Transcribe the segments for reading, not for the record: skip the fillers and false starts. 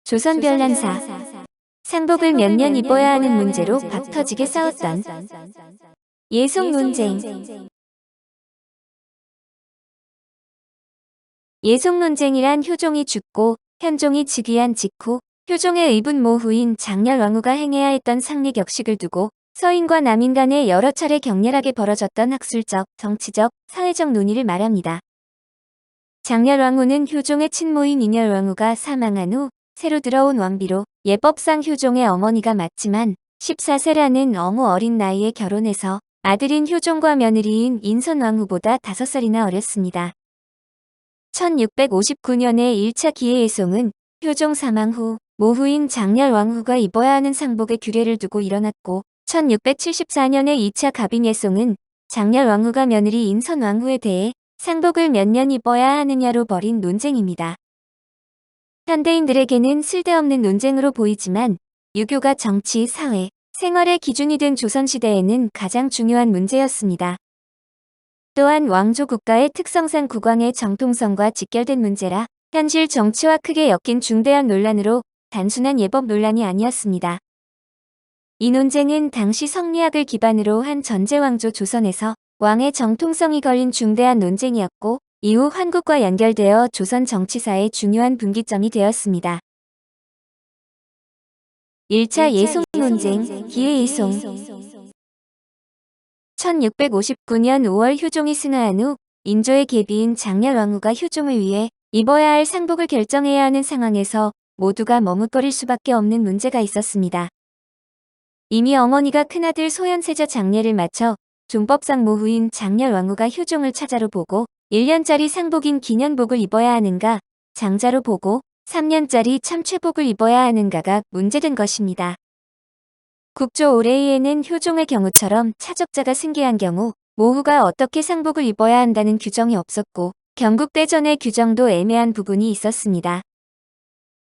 조선 별난사. 상복을 몇 년 입어야 하는 문제로 박 터지게 싸웠던 예속 논쟁. 예속 논쟁이란 효종이 죽고 현종이 즉위한 직후 효종의 의붓 모후인 장렬왕후가 행해야 했던 상리격식을 두고 서인과 남인 간에 여러 차례 격렬하게 벌어졌던 학술적, 정치적, 사회적 논의를 말합니다. 장렬왕후는 효종의 친모인 인열왕후가 사망한 후 새로 들어온 왕비로 예법상 효종의 어머니가 맞지만 14세라는 너무 어린 나이에 결혼해서 아들인 효종과 며느리인 인선왕후보다 5살이나 어렸습니다. 1659년에 1차 기해예송은 효종 사망 후 모후인 장렬왕후가 입어야 하는 상복의 규례를 두고 일어났고 1674년에 2차 갑인예송은 장렬왕후가 며느리 인선왕후에 대해 상복을 몇 년 입어야 하느냐로 벌인 논쟁입니다. 현대인들에게는 쓸데없는 논쟁으로 보이지만 유교가 정치, 사회, 생활의 기준이 된 조선시대에는 가장 중요한 문제였습니다. 또한 왕조 국가의 특성상 국왕의 정통성과 직결된 문제라 현실 정치와 크게 엮인 중대한 논란으로 단순한 예법 논란이 아니었습니다. 이 논쟁은 당시 성리학을 기반으로 한 전제왕조 조선에서 왕의 정통성이 걸린 중대한 논쟁이었고 이후 한국과 연결되어 조선 정치사의 중요한 분기점이 되었습니다. 1차 예송 논쟁, 기해예송. 1659년 5월 효종이 승하한 후 인조의 계비인 장렬왕후가 효종을 위해 입어야 할 상복을 결정해야 하는 상황에서 모두가 머뭇거릴 수밖에 없는 문제가 있었습니다. 이미 어머니가 큰아들 소현세자 장례를 마쳐 종법상 모후인 장렬왕후가 효종을 차자로 보고 1년짜리 상복인 기년복을 입어야 하는가, 장자로 보고 3년짜리 참최복을 입어야 하는가가 문제된 것입니다. 국조 올해에는 효종의 경우처럼 차적자가 승계한 경우 모후가 어떻게 상복을 입어야 한다는 규정이 없었고 경국대전의 규정도 애매한 부분이 있었습니다.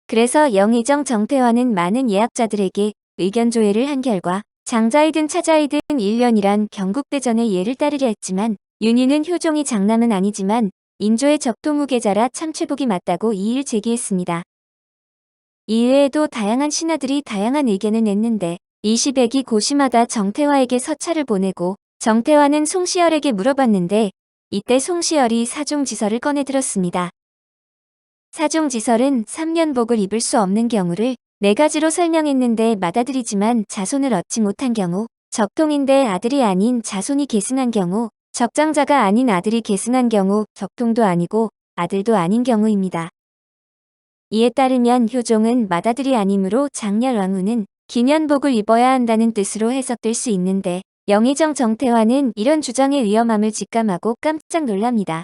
그래서 영의정 정태화는 많은 예학자들에게 의견 조회를 한 결과 장자이든 차자이든 1년이란 경국대전의 예를 따르려 했지만 윤희는 효종이 장남은 아니지만 인조의 적토무계자라 참최복이 맞다고 이의를 제기했습니다. 이외에도 다양한 신하들이 다양한 의견을 냈는데 이시백이 고심하다 정태화에게 서찰을 보내고 정태화는 송시열에게 물어봤는데 이때 송시열이 사종지설을 꺼내들었습니다. 사종지설은 3년복을 입을 수 없는 경우를 4가지로 설명했는데 맏아들이지만 자손을 얻지 못한 경우, 적통인데 아들이 아닌 자손이 계승한 경우, 적장자가 아닌 아들이 계승한 경우, 적통도 아니고 아들도 아닌 경우입니다. 이에 따르면 효종은 맏아들이 아니므로 장렬왕후는 기년복을 입어야 한다는 뜻으로 해석될 수 있는데 영의정 정태화는 이런 주장의 위험함을 직감하고 깜짝 놀랍니다.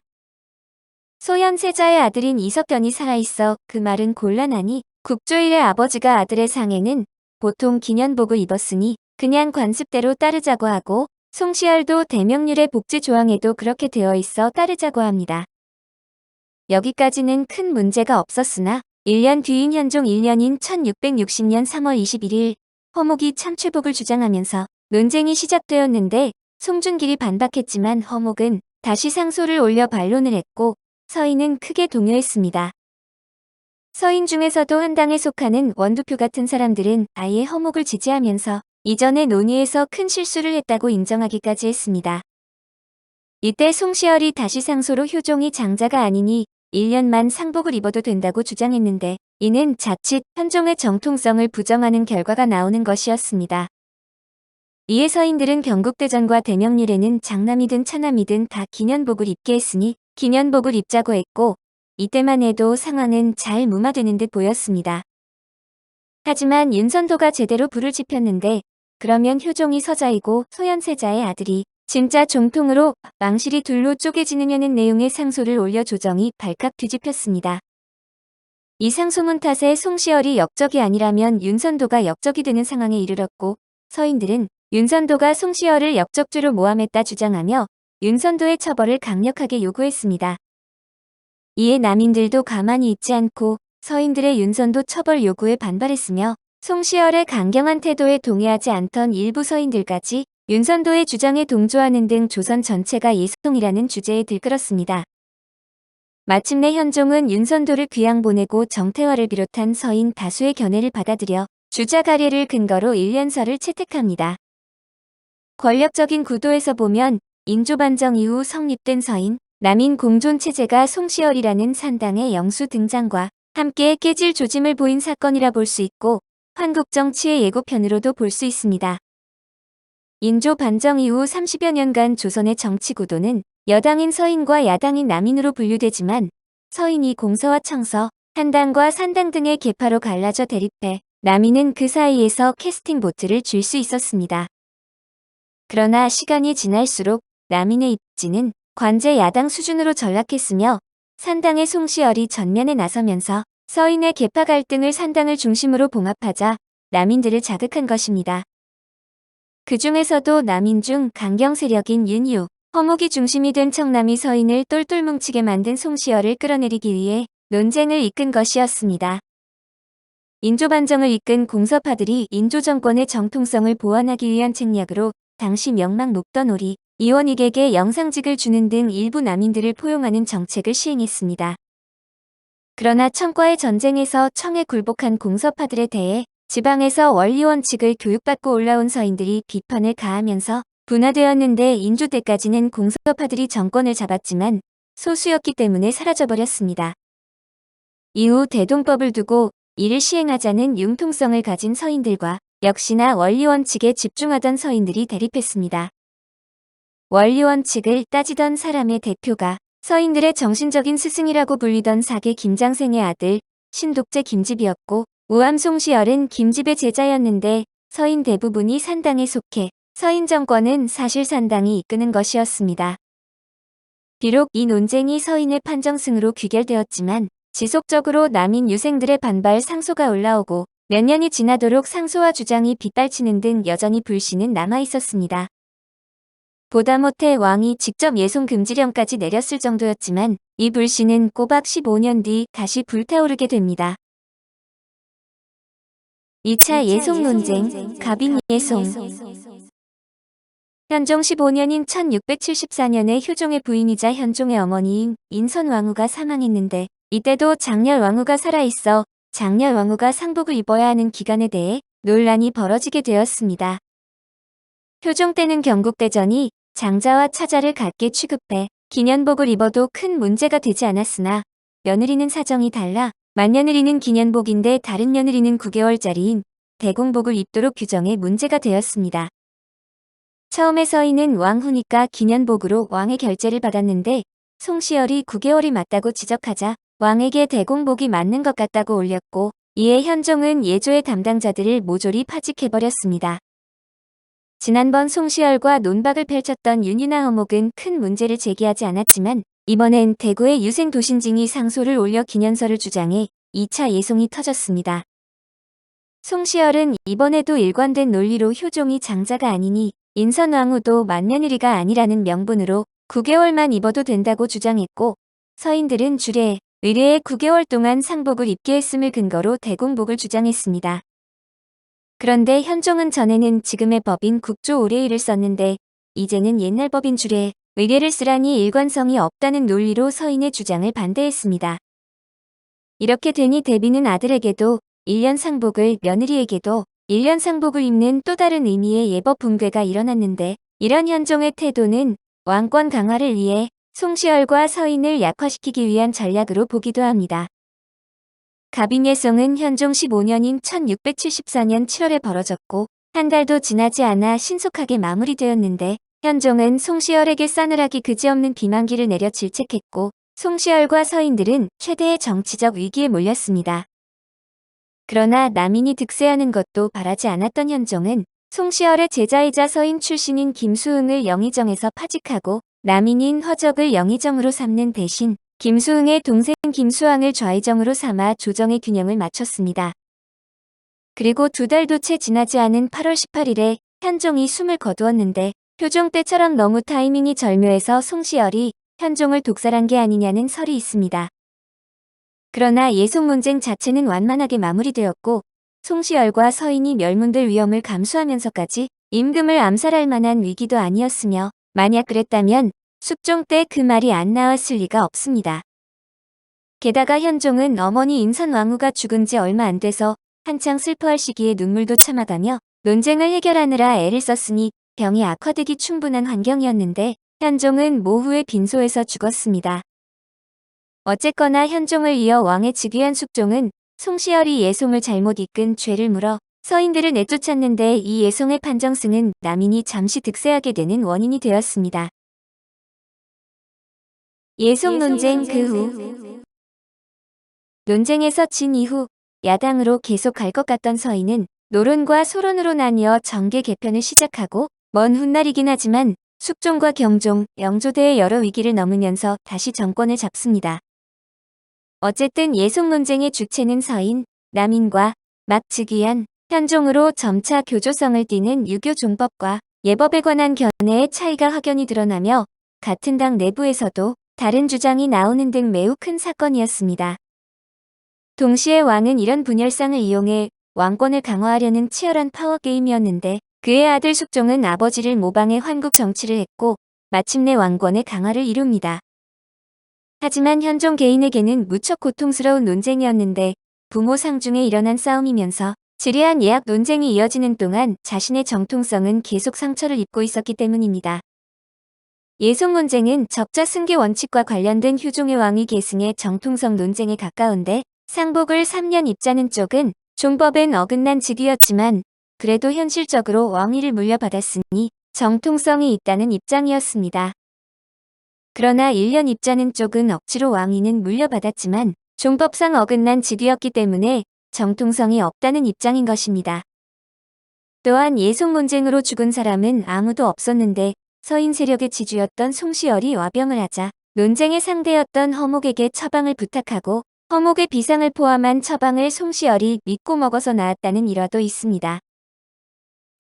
소현세자의 아들인 이석견이 살아있어 그 말은 곤란하니 국조일의 아버지가 아들의 상에는 보통 기년복을 입었으니 그냥 관습대로 따르자고 하고 송시열도 대명률의 복지 조항에도 그렇게 되어 있어 따르자고 합니다. 여기까지는 큰 문제가 없었으나 1년 뒤인 현종 1년인 1660년 3월 21일 허목이 참최복을 주장하면서 논쟁이 시작되었는데 송준길이 반박했지만 허목은 다시 상소를 올려 반론을 했고 서인은 크게 동요했습니다. 서인 중에서도 한당에 속하는 원두표 같은 사람들은 아예 허목을 지지하면서 이전의 논의에서 큰 실수를 했다고 인정하기까지 했습니다. 이때 송시열이 다시 상소로 효종이 장자가 아니니 1년만 상복을 입어도 된다고 주장했는데 이는 자칫 현종의 정통성을 부정하는 결과가 나오는 것이었습니다. 이에 서인들은 경국대전과 대명률에는 장남이든 차남이든 다 기년복을 입게 했으니 기년복을 입자고 했고 이때만 해도 상황은 잘 무마되는 듯 보였습니다. 하지만 윤선도가 제대로 불을 지폈는데 그러면 효종이 서자이고 소현세자의 아들이 진짜 종통으로 망실이 둘로 쪼개지느냐는 내용의 상소를 올려 조정이 발칵 뒤집혔습니다. 이 상소문 탓에 송시열이 역적이 아니라면 윤선도가 역적이 되는 상황에 이르렀고 서인들은 윤선도가 송시열을 역적죄로 모함했다 주장하며 윤선도의 처벌을 강력하게 요구했습니다. 이에 남인들도 가만히 있지 않고 서인들의 윤선도 처벌 요구에 반발했으며 송시열의 강경한 태도에 동의하지 않던 일부 서인들까지 윤선도의 주장에 동조하는 등 조선 전체가 예송이라는 주제에 들끓었습니다. 마침내 현종은 윤선도를 귀양 보내고 정태화를 비롯한 서인 다수의 견해를 받아들여 주자가례를 근거로 일련서를 채택합니다. 권력적인 구도에서 보면 인조반정 이후 성립된 서인, 남인 공존체제가 송시열이라는 산당의 영수 등장과 함께 깨질 조짐을 보인 사건이라 볼 수 있고 환국정치의 예고편으로도 볼 수 있습니다. 인조 반정 이후 30여 년간 조선의 정치 구도는 여당인 서인과 야당인 남인으로 분류되지만 서인이 공서와 청서, 한당과 산당 등의 계파로 갈라져 대립해 남인은 그 사이에서 캐스팅 보트를 줄 수 있었습니다. 그러나 시간이 지날수록 남인의 입지는 관제 야당 수준으로 전락했으며 산당의 송시열이 전면에 나서면서 서인의 계파 갈등을 산당을 중심으로 봉합하자 남인들을 자극한 것입니다. 그 중에서도 남인 중 강경 세력인 윤유, 허목이 중심이 된 청남이 서인을 똘똘 뭉치게 만든 송시열을 끌어내리기 위해 논쟁을 이끈 것이었습니다. 인조반정을 이끈 공서파들이 인조정권의 정통성을 보완하기 위한 책략으로 당시 명망 높던 오리, 이원익에게 영상직을 주는 등 일부 남인들을 포용하는 정책을 시행했습니다. 그러나 청과의 전쟁에서 청에 굴복한 공서파들에 대해 지방에서 원리원칙을 교육받고 올라온 서인들이 비판을 가하면서 분화되었는데 인조 때까지는 공서파들이 정권을 잡았지만 소수였기 때문에 사라져버렸습니다. 이후 대동법을 두고 이를 시행하자는 융통성을 가진 서인들과 역시나 원리원칙에 집중하던 서인들이 대립했습니다. 원리원칙을 따지던 사람의 대표가 서인들의 정신적인 스승이라고 불리던 사계 김장생의 아들 신독제 김집이었고 우암 송시열은 김집의 제자였는데 서인 대부분이 산당에 속해 서인 정권은 사실 산당이 이끄는 것이었습니다. 비록 이 논쟁이 서인의 판정승으로 귀결되었지만 지속적으로 남인 유생들의 반발 상소가 올라오고 몇 년이 지나도록 상소와 주장이 빗발치는 등 여전히 불신은 남아있었습니다. 보다 못해 왕이 직접 예송 금지령까지 내렸을 정도였지만 이 불신은 꼬박 15년 뒤 다시 불타오르게 됩니다. 2차 예송 논쟁, 갑인 예송. 현종 15년인 1674년에 효종의 부인이자 현종의 어머니인 인선왕후가 사망했는데 이때도 장렬왕후가 살아있어 장렬왕후가 상복을 입어야 하는 기간에 대해 논란이 벌어지게 되었습니다. 효종 때는 경국대전이 장자와 차자를 같게 취급해 기년복을 입어도 큰 문제가 되지 않았으나 며느리는 사정이 달라 맏며느리는 기년복인데 다른 며느리는 9개월짜리인 대공복을 입도록 규정해 문제가 되었습니다. 처음에 서인은 왕후니까 기년복으로 왕의 결재를 받았는데 송시열이 9개월이 맞다고 지적하자 왕에게 대공복이 맞는 것 같다고 올렸고 이에 현종은 예조의 담당자들을 모조리 파직해버렸습니다. 지난번 송시열과 논박을 펼쳤던 윤유나 허목은 큰 문제를 제기하지 않았지만 이번엔 대구의 유생 도신징이 상소를 올려 기년서를 주장해 2차 예송이 터졌습니다. 송시열은 이번에도 일관된 논리로 효종이 장자가 아니니 인선왕후도 맏며느리가 아니라는 명분으로 9개월만 입어도 된다고 주장했고 서인들은 주례, 의례에 9개월 동안 상복을 입게 했음을 근거로 대공복을 주장했습니다. 그런데 현종은 전에는 지금의 법인 국조 오례의를 썼는데 이제는 옛날 법인 주례, 의례를 쓰라니 일관성이 없다는 논리로 서인의 주장을 반대했습니다. 이렇게 되니 대비는 아들에게도 1년 상복을 며느리에게도 1년 상복을 입는 또 다른 의미의 예법 붕괴가 일어났는데 이런 현종의 태도는 왕권 강화를 위해 송시열과 서인을 약화시키기 위한 전략으로 보기도 합니다. 갑인예송은 현종 15년인 1674년 7월에 벌어졌고 한 달도 지나지 않아 신속하게 마무리되었는데 현종은 송시열에게 싸늘하기 그지없는 비만기를 내려 질책했고 송시열과 서인들은 최대의 정치적 위기에 몰렸습니다. 그러나 남인이 득세하는 것도 바라지 않았던 현종은 송시열의 제자이자 서인 출신인 김수흥을 영의정에서 파직하고 남인인 허적을 영의정으로 삼는 대신 김수흥의 동생 김수왕을 좌의정으로 삼아 조정의 균형을 맞췄습니다. 그리고 2달도 채 지나지 않은 8월 18일에 현종이 숨을 거두었는데 효종 때처럼 너무 타이밍이 절묘해서 송시열이 현종을 독살한 게 아니냐는 설이 있습니다. 그러나 예송 논쟁 자체는 완만하게 마무리되었고 송시열과 서인이 멸문될 위험을 감수하면서까지 임금을 암살할 만한 위기도 아니었으며 만약 그랬다면 숙종 때 그 말이 안 나왔을 리가 없습니다. 게다가 현종은 어머니 인선왕후가 죽은 지 얼마 안 돼서 한창 슬퍼할 시기에 눈물도 참아가며 논쟁을 해결하느라 애를 썼으니 병이 악화되기 충분한 환경이었는데 현종은 모후의 빈소에서 죽었습니다. 어쨌거나 현종을 이어 왕에 즉위한 숙종은 송시열이 예송을 잘못 이끈 죄를 물어 서인들을 내쫓았는데 이 예송의 판정승은 남인이 잠시 득세하게 되는 원인이 되었습니다. 예송 논쟁 그 후 논쟁에서 진 이후 야당으로 계속 갈 것 같던 서인은 노론과 소론으로 나뉘어 정계 개편을 시작하고 먼 훗날이긴 하지만 숙종과 경종, 영조대의 여러 위기를 넘으면서 다시 정권을 잡습니다. 어쨌든 예송 논쟁의 주체는 서인, 남인과 막 즉위한 현종으로 점차 교조성을 띠는 유교 종법과 예법에 관한 견해의 차이가 확연히 드러나며 같은 당 내부에서도 다른 주장이 나오는 등 매우 큰 사건이었습니다. 동시에 왕은 이런 분열상을 이용해 왕권을 강화하려는 치열한 파워게임이었는데 그의 아들 숙종은 아버지를 모방해 환국 정치를 했고 마침내 왕권의 강화를 이룹니다. 하지만 현종 개인에게는 무척 고통스러운 논쟁이었는데 부모 상중에 일어난 싸움이면서 지리한 예학 논쟁이 이어지는 동안 자신의 정통성은 계속 상처를 입고 있었기 때문입니다. 예송 논쟁은 적자 승계 원칙과 관련된 휴종의 왕위 계승의 정통성 논쟁에 가까운데 상복을 3년 입자는 쪽은 종법엔 어긋난 직위였지만 그래도 현실적으로 왕위를 물려받았으니 정통성이 있다는 입장이었습니다. 그러나 1년 입자는 쪽은 억지로 왕위는 물려받았지만 종법상 어긋난 직위였기 때문에 정통성이 없다는 입장인 것입니다. 또한 예송 논쟁으로 죽은 사람은 아무도 없었는데 서인 세력의 지주였던 송시열이 와병을 하자 논쟁의 상대였던 허목에게 처방을 부탁하고 허목의 비상을 포함한 처방을 송시열이 믿고 먹어서 나았다는 일화도 있습니다.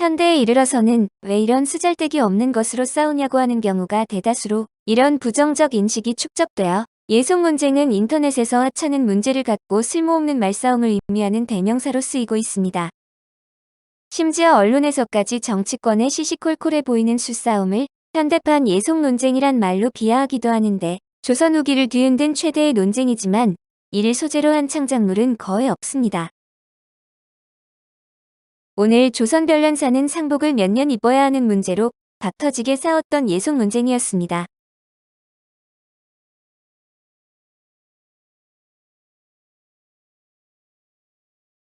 현대에 이르러서는 왜 이런 쓰잘데기 없는 것으로 싸우냐고 하는 경우가 대다수로 이런 부정적 인식이 축적되어 예송 논쟁은 인터넷에서 하찮은 문제를 갖고 쓸모없는 말싸움을 의미하는 대명사로 쓰이고 있습니다. 심지어 언론에서까지 정치권의 시시콜콜해 보이는 수싸움을 현대판 예송 논쟁이란 말로 비하하기도 하는데 조선 후기를 뒤흔든 최대의 논쟁이지만 이를 소재로 한 창작물은 거의 없습니다. 오늘 조선 변란사는 상복을 몇 년 입어야 하는 문제로 박터지게 싸웠던 예송 논쟁이었습니다.